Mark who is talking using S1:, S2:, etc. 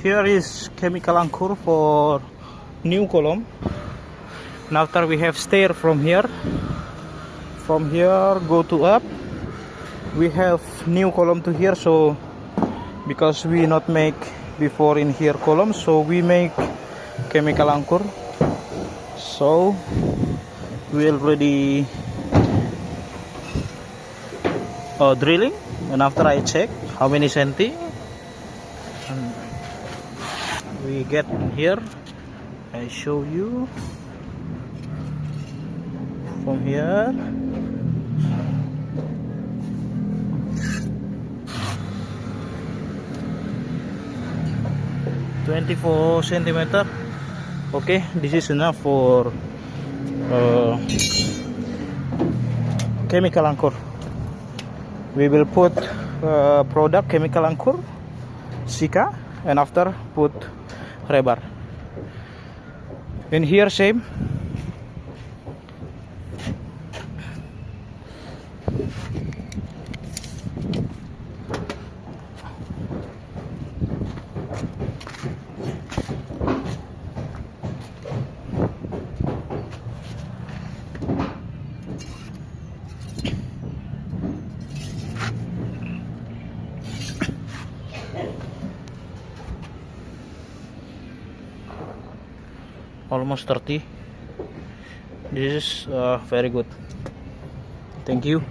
S1: Here is chemical anchor for new column. And after we have stair from here go to up, we have new column to here. So because we not make before in here column, so we make chemical anchor. So we already drilling, and after I check how many centi and we get here, I show you from here. "24 centimeter." Okay, this is enough for chemical anchor. We will put product chemical anchor Sika, and after put rebar in here. Same almost 30. This is very good. Thank you.